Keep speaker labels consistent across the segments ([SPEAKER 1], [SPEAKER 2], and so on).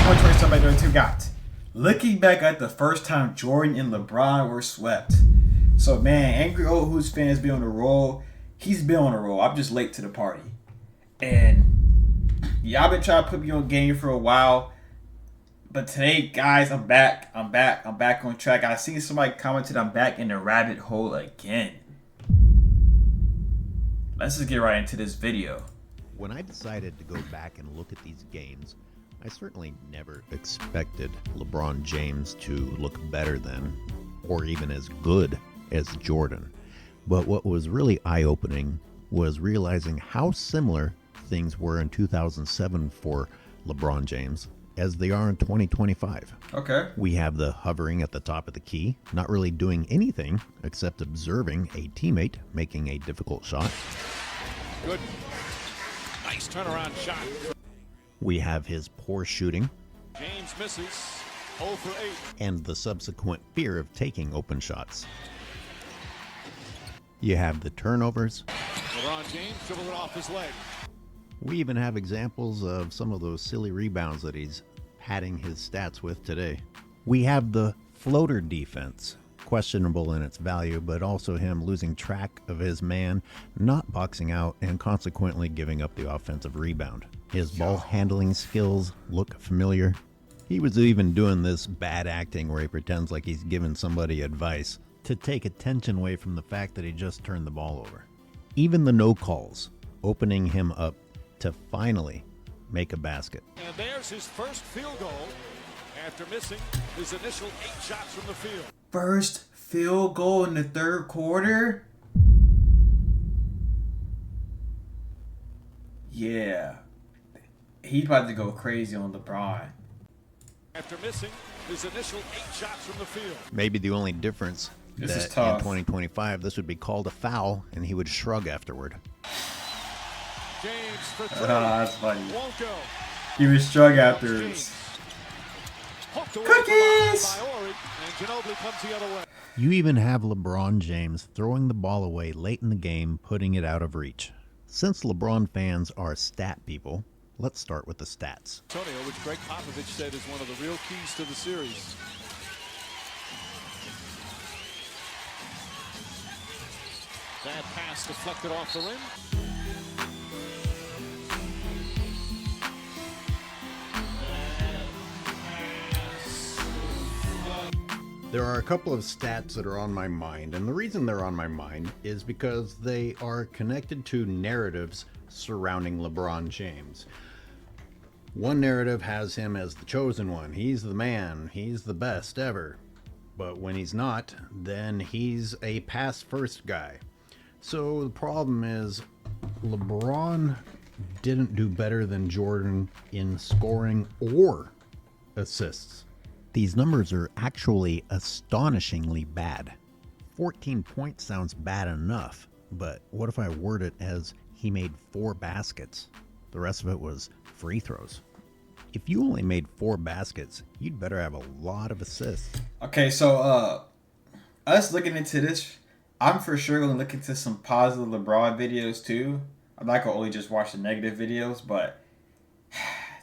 [SPEAKER 1] 2 got. Looking back at the first time Jordan and LeBron were swept. So man, Angry Old Hoops fans be on a roll. He's been on a roll. I'm just late to the party. And y'all been trying to put me on game for a while. But today, guys, I'm back. I'm back on track. I seen somebody commented I'm back in the rabbit hole again. Let's just get right into this video.
[SPEAKER 2] When I decided to go back and look at these games, I certainly never expected LeBron James to look better than, or even as good as Jordan. But what was really eye-opening was realizing how similar things were in 2007 for LeBron James as they are in 2025.
[SPEAKER 1] Okay.
[SPEAKER 2] We have the hovering at the top of the key, not really doing anything except observing a teammate making a difficult shot.
[SPEAKER 3] Good. Nice turnaround shot.
[SPEAKER 2] We have his poor shooting.
[SPEAKER 3] James misses. 0 for 8.
[SPEAKER 2] And the subsequent fear of taking open shots. You have the turnovers.
[SPEAKER 3] LeBron James dribbled it off his leg.
[SPEAKER 2] We even have examples of some of those silly rebounds that he's padding his stats with today. We have the floater defense, questionable in its value, but also him losing track of his man, not boxing out, and consequently giving up the offensive rebound. His ball handling skills look familiar. He was even doing this bad acting where he pretends like he's giving somebody advice to take attention away from the fact that he just turned the ball over. Even the no calls, opening him up to finally make a basket.
[SPEAKER 3] And there's his first field goal after missing his initial 8 shots from the field.
[SPEAKER 1] First field goal in the third quarter? Yeah. He's about to go crazy on LeBron.
[SPEAKER 3] After missing his initial 8 shots from the field.
[SPEAKER 2] Maybe the only difference
[SPEAKER 1] This
[SPEAKER 2] that
[SPEAKER 1] is tough.
[SPEAKER 2] in 2025 this would be called a foul and he would shrug afterward.
[SPEAKER 3] James for 3.
[SPEAKER 1] That's funny.
[SPEAKER 3] Won't go.
[SPEAKER 1] He was struck afterwards.
[SPEAKER 3] Hooked away
[SPEAKER 1] Cookies!
[SPEAKER 3] by Ori, and Ginobili comes the other way.
[SPEAKER 2] You even have LeBron James throwing the ball away late in the game, putting it out of reach. Since LeBron fans are stat people, let's start with the stats.
[SPEAKER 3] Antonio, which Greg Popovich said is one of the real keys to the series. Bad pass deflected off the rim.
[SPEAKER 2] There are a couple of stats that are on my mind, and the reason they're on my mind is because they are connected to narratives surrounding LeBron James. One narrative has him as the chosen one. He's the man. He's the best ever. But when he's not, then he's a pass-first guy. So the problem is LeBron didn't do better than Jordan in scoring or assists. These numbers are actually astonishingly bad. 14 points sounds bad enough, but what if I word it as he made 4 baskets? The rest of it was free throws. If you only made 4 baskets, you'd better have a lot of assists.
[SPEAKER 1] Okay, so us looking into this, I'm for sure gonna look into some positive LeBron videos too. I'm not gonna only just watch the negative videos, but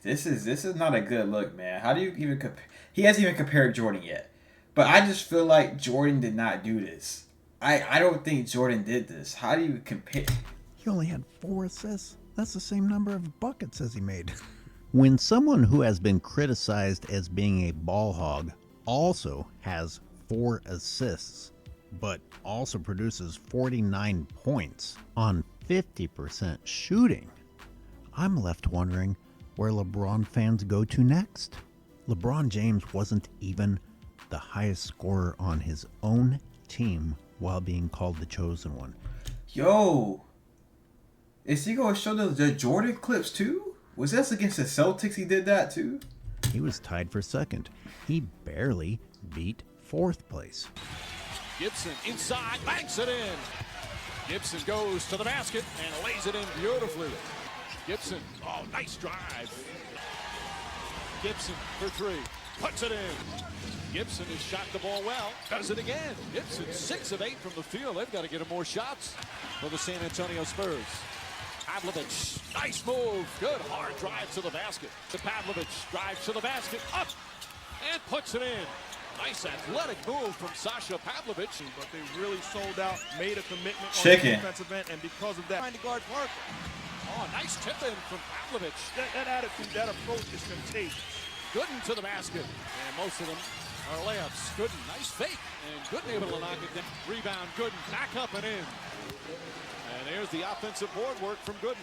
[SPEAKER 1] this is not a good look, man. How do you even compare? He hasn't even compared Jordan yet. But I just feel like Jordan did not do this. I don't think Jordan did this. How do you compare?
[SPEAKER 2] He only had 4 assists. That's the same number of buckets as he made. When someone who has been criticized as being a ball hog also has 4 assists, but also produces 49 points on 50% shooting, I'm left wondering where LeBron fans go to next. LeBron James wasn't even the highest scorer on his own team while being called the chosen one.
[SPEAKER 1] Yo, is he going to show the Jordan clips too? Was that against the Celtics he did that too?
[SPEAKER 2] He was tied for second. He barely beat 4th place.
[SPEAKER 3] Gibson inside, banks it in. Gibson goes to the basket and lays it in beautifully. Gibson, oh, nice drive. Gibson for 3, puts it in. Gibson has shot the ball well, does it again. Gibson 6 of 8 from the field. They've got to get him more shots for the San Antonio Spurs. Pavlovich, nice move. Good hard drive to the basket. Pavlovich drives to the basket, up, and puts it in. Nice athletic move from Sasha Pavlovich.
[SPEAKER 4] But they really sold out, made a commitment on
[SPEAKER 1] Chicken.
[SPEAKER 4] the defensive end, and because of that, trying to guard Parker.
[SPEAKER 3] Oh, nice tip in from Pavlovich.
[SPEAKER 4] That attitude, that approach is contagious.
[SPEAKER 3] Gooden to the basket. And most of them are layups. Gooden, nice fake. And Gooden able to knock it down. Rebound, Gooden, back up and in. And there's the offensive board work from Gooden.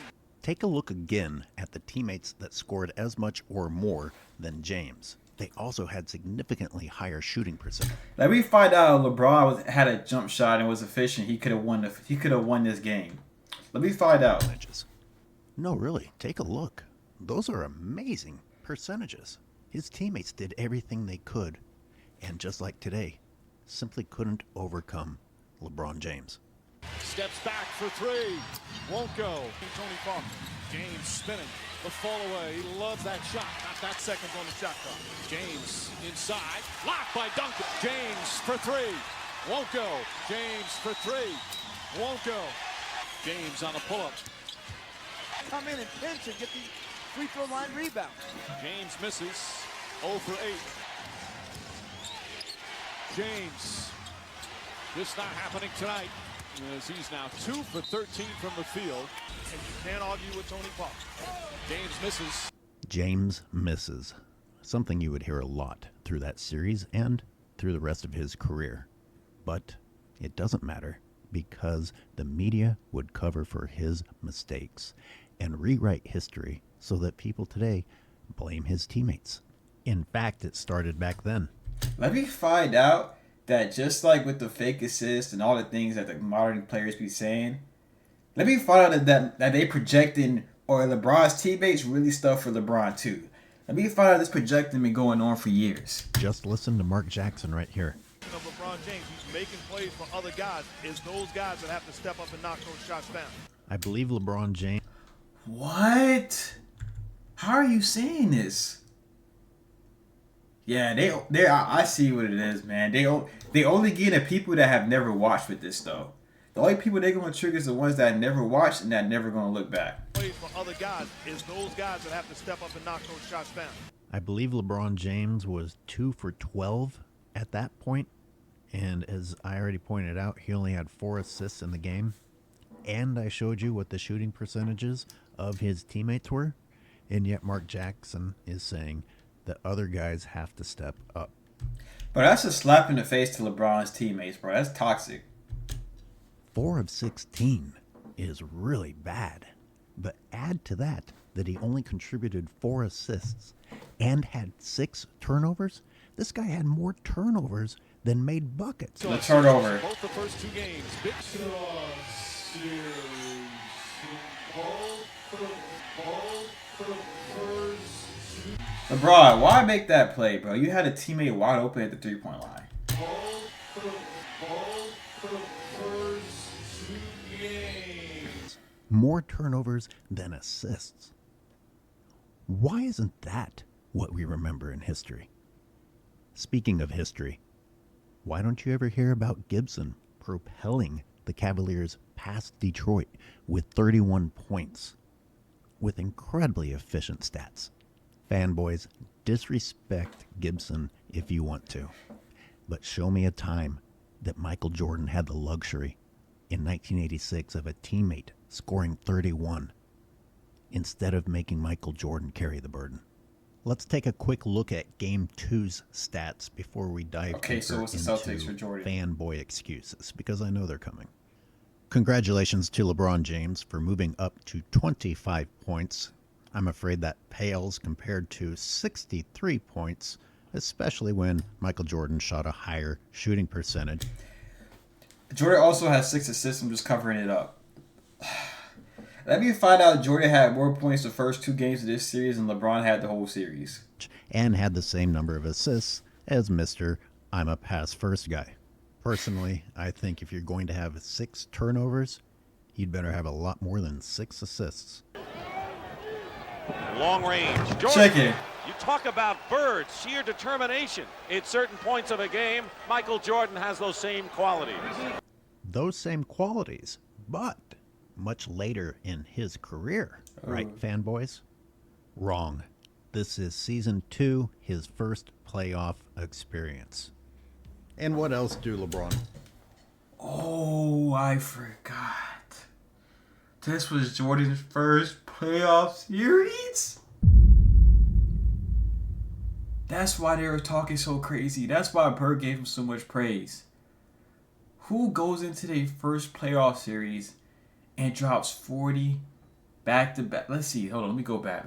[SPEAKER 2] Take a look again at the teammates that scored as much or more than James. They also had significantly higher shooting percentage.
[SPEAKER 1] Let me find out if LeBron had a jump shot and was efficient. He could have won. He could have won this game. Let me find out.
[SPEAKER 2] No, really, take a look. Those are amazing percentages. His teammates did everything they could, and just like today, simply couldn't overcome LeBron James.
[SPEAKER 3] Steps back for three. Won't go. Tony Parker. James spinning. The fall away. He loves that shot.
[SPEAKER 4] Not that seconds on the shot clock.
[SPEAKER 3] James inside. Blocked by Duncan. James for three. Won't go. James for three. Won't go. James on a pull-up.
[SPEAKER 4] Come in and pinch and get the free throw line rebound.
[SPEAKER 3] James misses. 0 for 8. James. This not happening tonight, as he's now 2 for 13 from the field.
[SPEAKER 4] And you can't argue with Tony Parker.
[SPEAKER 3] James misses.
[SPEAKER 2] James misses. Something you would hear a lot through that series and through the rest of his career. But it doesn't matter because the media would cover for his mistakes and rewrite history so that people today blame his teammates. In fact, it started back then.
[SPEAKER 1] Let me find out that just like with the fake assists and all the things that the modern players be saying, let me find out that they projecting or LeBron's teammates really stuff for LeBron too. Let me find out this projecting been going on for years.
[SPEAKER 2] Just listen to Mark Jackson right here.
[SPEAKER 4] Of LeBron James, he's making plays for other guys. It's those guys that have to step up and knock those shots down.
[SPEAKER 2] I believe LeBron James.
[SPEAKER 1] What? How are you saying this? Yeah, I see what it is, man. They only get at people that have never watched with this though. The only people they're gonna trigger is the ones that never watched and that never gonna look back.
[SPEAKER 4] Plays for other guys. It's those guys that have to step up and knock those shots down.
[SPEAKER 2] I believe LeBron James was 2 for 12 at that point. And as I already pointed out, he only had 4 assists in the game. And I showed you what the shooting percentages of his teammates were. And yet Mark Jackson is saying that other guys have to step up.
[SPEAKER 1] But that's a slap in the face to LeBron's teammates, bro. That's toxic.
[SPEAKER 2] 4 of 16 is really bad. But add to that he only contributed 4 assists and had 6 turnovers. This guy had more turnovers than made buckets.
[SPEAKER 1] The turnover.
[SPEAKER 3] Both the first 2 games. Big
[SPEAKER 1] LeBron, why make that play, bro? You had a teammate wide open at the 3-point line.
[SPEAKER 2] More turnovers than assists. Why isn't that what we remember in history? Speaking of history, why don't you ever hear about Gibson propelling the Cavaliers past Detroit with 31 points with incredibly efficient stats? Fanboys, disrespect Gibson if you want to, but show me a time that Michael Jordan had the luxury in 1986 of a teammate scoring 31 instead of making Michael Jordan carry the burden. Let's take a quick look at Game 2's stats before we dive
[SPEAKER 1] so what's the Celtics for Jordan?
[SPEAKER 2] Fanboy excuses, because I know they're coming. Congratulations to LeBron James for moving up to 25 points. I'm afraid that pales compared to 63 points, especially when Michael Jordan shot a higher shooting percentage.
[SPEAKER 1] Jordan also has 6 assists. I'm just covering it up. Let me find out Jordan had more points the first 2 games of this series than LeBron had the whole series.
[SPEAKER 2] And had the same number of assists as Mr. I'm a pass first guy. Personally, I think if you're going to have 6 turnovers, you'd better have a lot more than 6 assists.
[SPEAKER 5] Long range. Jordan,
[SPEAKER 1] Check it.
[SPEAKER 5] you talk about birds, sheer determination. At certain points of a game, Michael Jordan has those same qualities.
[SPEAKER 2] Those same qualities, but much later in his career. Right, fanboys? Wrong. This is season 2, his first playoff experience. And what else do LeBron?
[SPEAKER 1] Oh, I forgot. This was Jordan's first playoff series? That's why they were talking so crazy. That's why Bird gave him so much praise. Who goes into their first playoff series and drops 40 back to back? Let's see. Hold on. Let me go back.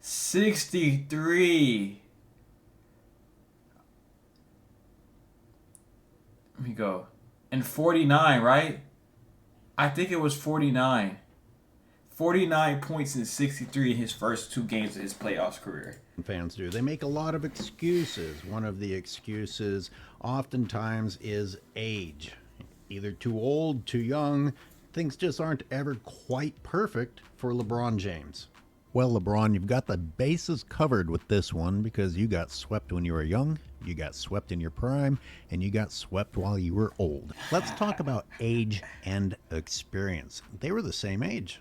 [SPEAKER 1] 63. Let me go. And 49, right? I think it was 49. 49 points in 63 in his first 2 games of his playoffs career.
[SPEAKER 2] Fans do. They make a lot of excuses. One of the excuses oftentimes is age. Either too old, too young. Things just aren't ever quite perfect for LeBron James. Well, LeBron, you've got the bases covered with this one because you got swept when you were young, you got swept in your prime, and you got swept while you were old. Let's talk about age and experience. They were the same age,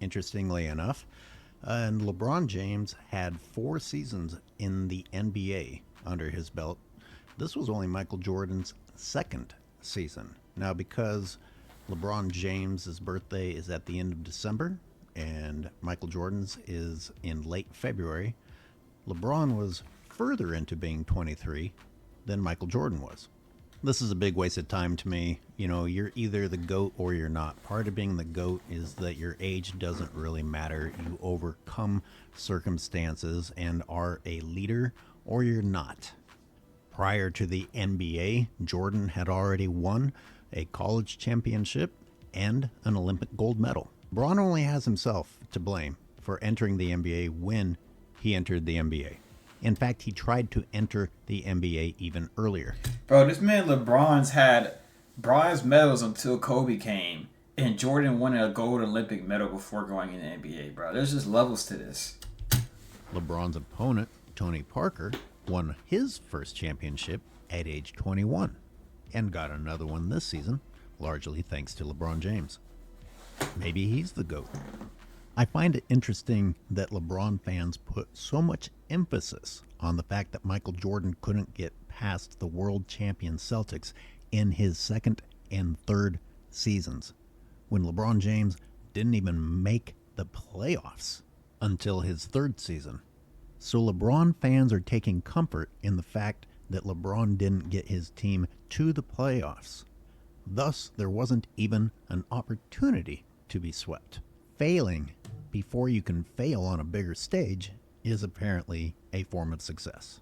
[SPEAKER 2] interestingly enough. And LeBron James had 4 seasons in the NBA under his belt. This was only Michael Jordan's 2nd season. Now, because LeBron James's birthday is at the end of December, and Michael Jordan's is in late February, LeBron was further into being 23 than Michael Jordan was. This is a big waste of time to me. You know, you're either the GOAT or you're not. Part of being the GOAT is that your age doesn't really matter. You overcome circumstances and are a leader, or you're not. Prior to the NBA, Jordan had already won a college championship and an Olympic gold medal. LeBron only has himself to blame for entering the NBA when he entered the NBA. In fact, he tried to enter the NBA even earlier.
[SPEAKER 1] Bro, this man LeBron's had bronze medals until Kobe came. And Jordan won a gold Olympic medal before going in the NBA, bro. There's just levels to this.
[SPEAKER 2] LeBron's opponent, Tony Parker, won his first championship at age 21 and got another one this season, largely thanks to LeBron James. Maybe he's the GOAT. I find it interesting that LeBron fans put so much emphasis on the fact that Michael Jordan couldn't get past the world champion Celtics in his 2nd and 3rd seasons, when LeBron James didn't even make the playoffs until his 3rd season. So LeBron fans are taking comfort in the fact that LeBron didn't get his team to the playoffs. Thus, there wasn't even an opportunity to be swept. Failing before you can fail on a bigger stage is apparently a form of success.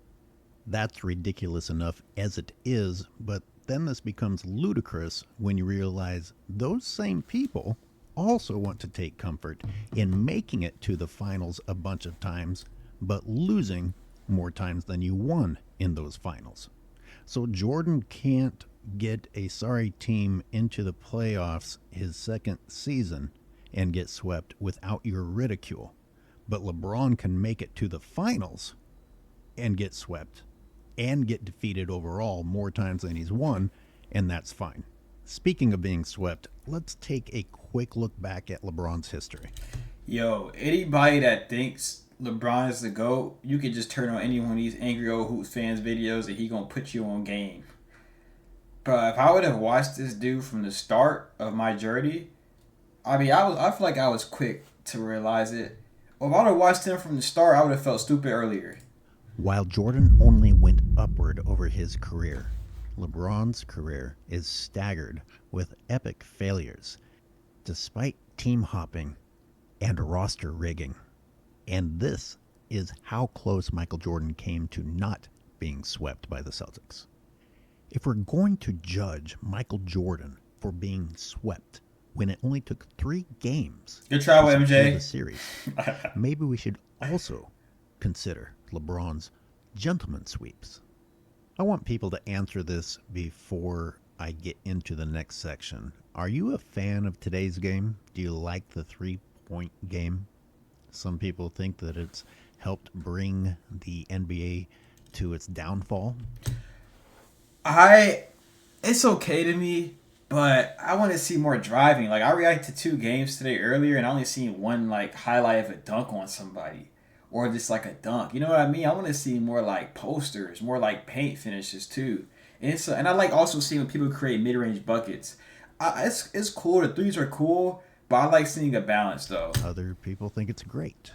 [SPEAKER 2] That's ridiculous enough as it is, but then this becomes ludicrous when you realize those same people also want to take comfort in making it to the finals a bunch of times, but losing more times than you won in those finals. So Jordan can't get a sorry team into the playoffs his 2nd season and get swept without your ridicule. But LeBron can make it to the finals and get swept and get defeated overall more times than he's won, and that's fine. Speaking of being swept, let's take a quick look back at LeBron's history.
[SPEAKER 1] Yo, anybody that thinks LeBron is the GOAT, you can just turn on any one of these Angry Old Hoops fans videos and he gonna put you on game. But if I would have watched this dude from the start of my journey, I feel like I was quick to realize it. If I would have watched him from the start, I would have felt stupid earlier.
[SPEAKER 2] While Jordan only went upward over his career, LeBron's career is staggered with epic failures, despite team hopping and roster rigging. And this is how close Michael Jordan came to not being swept by the Celtics. If we're going to judge Michael Jordan for being swept when it only took 3 games
[SPEAKER 1] Good try,
[SPEAKER 2] to secure
[SPEAKER 1] MJ.
[SPEAKER 2] the series, maybe we should also consider LeBron's gentleman sweeps. I want people to answer this before I get into the next section. Are you a fan of today's game? Do you like the 3-point game? Some people think that it's helped bring the NBA to its downfall.
[SPEAKER 1] It's okay to me But I want to see more driving. Like I reacted to 2 games today earlier, and I only seen one like highlight of a dunk on somebody, or just like a dunk. You know what I mean? I want to see more like posters, more like paint finishes too. And I like also seeing when people create mid range buckets. It's cool. The threes are cool, but I like seeing a balance though.
[SPEAKER 2] Other people think it's great.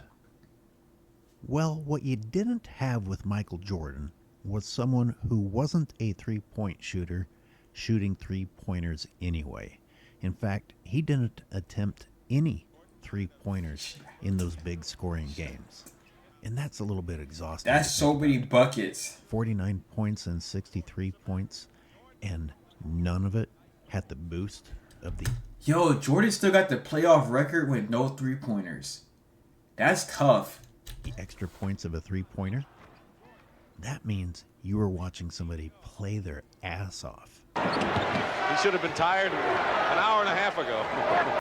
[SPEAKER 2] Well, what you didn't have with Michael Jordan was someone who wasn't a three-point shooter shooting three-pointers anyway. In fact, he didn't attempt any three-pointers in those big scoring games. And that's a little bit exhausting.
[SPEAKER 1] That's so many buckets.
[SPEAKER 2] 49 points and 63 points, and none of it had the boost of the
[SPEAKER 1] Yo, Jordan still got the playoff record with no 3-pointers. That's tough.
[SPEAKER 2] extra points of a three-pointer. That means you were watching somebody play their ass off.
[SPEAKER 5] He should have been tired an hour and a half ago.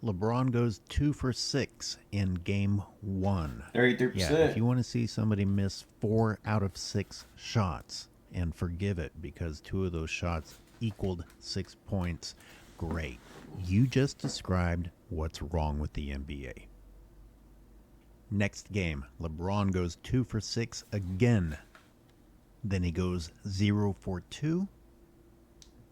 [SPEAKER 2] LeBron goes 2 for 6 in game 1.
[SPEAKER 1] 33%.
[SPEAKER 2] Yeah, if you want to see somebody miss 4 out of 6 shots and forgive it because 2 of those shots equaled 6 points, great. You just described what's wrong with the NBA. Next game, LeBron goes 2 for 6 again. Then he goes 0 for 2.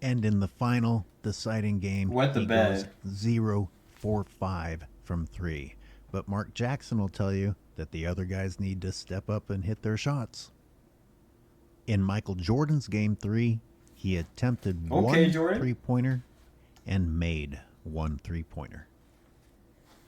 [SPEAKER 2] And in the final deciding game, he goes 0 for 5 from 3. But Mark Jackson will tell you that the other guys need to step up and hit their shots. In Michael Jordan's game 3, he attempted one three-pointer and made one three-pointer.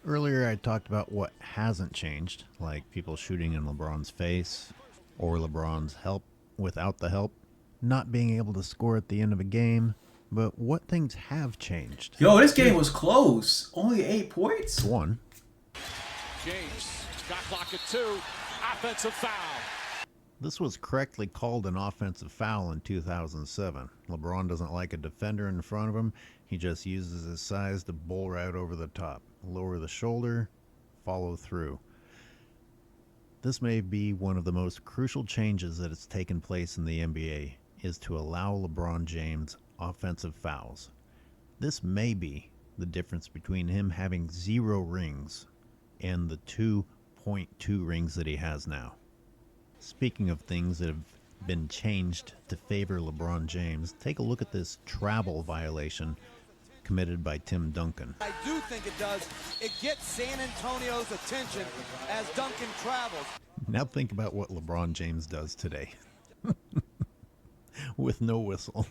[SPEAKER 2] Earlier I talked about what hasn't changed, like people shooting in LeBron's face, or LeBron's help without the help, not being able to score at the end of a game. But what things have changed?
[SPEAKER 1] Yo, this game was close. Only 8 points?
[SPEAKER 2] 1.
[SPEAKER 3] James, got clock at 2. Offensive foul.
[SPEAKER 2] This was correctly called an offensive foul in 2007. LeBron doesn't like a defender in front of him. He just uses his size to bowl right over the top. Lower the shoulder, follow through. This may be one of the most crucial changes that has taken place in the NBA, is to allow LeBron James offensive fouls. This may be the difference between him having 0 rings and the 2.2 rings that he has now. Speaking of things that have been changed to favor LeBron James, take a look at this travel violation committed by Tim Duncan.
[SPEAKER 6] I do think it does. It gets San Antonio's attention as Duncan travels.
[SPEAKER 2] Now think about what LeBron James does today. With no whistle.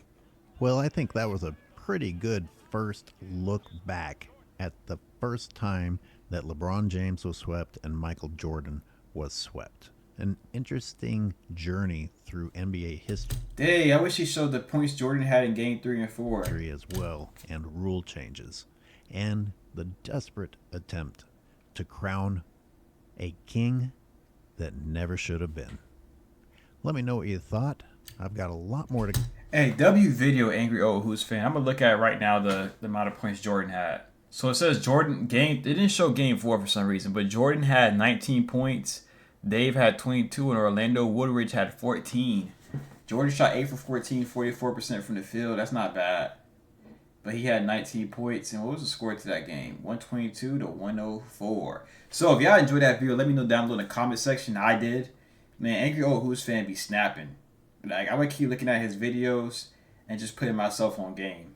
[SPEAKER 2] Well, I think that was a pretty good first look back at the first time that LeBron James was swept and Michael Jordan was swept. An interesting journey through NBA history.
[SPEAKER 1] Dang, I wish he showed the points Jordan had in game 3 and 4.
[SPEAKER 2] As well, and rule changes, and the desperate attempt to crown a king that never should have been. Let me know what you thought. I've got a lot more to...
[SPEAKER 1] Hey, W video Angry Old Who's fan. I'm gonna look at right now the amount of points Jordan had. So it says Jordan game. It didn't show game 4 for some reason, but Jordan had 19 points. Dave had 22, and Orlando Woodridge had 14. Jordan shot 8 for 14, 44% from the field. That's not bad. But he had 19 points. And what was the score to that game? 122 to 104. So if y'all enjoyed that video, let me know down below in the comment section. I did. Man, Angry Old Who's fan be snapping. Like, I'm going to keep looking at his videos and just putting myself on game.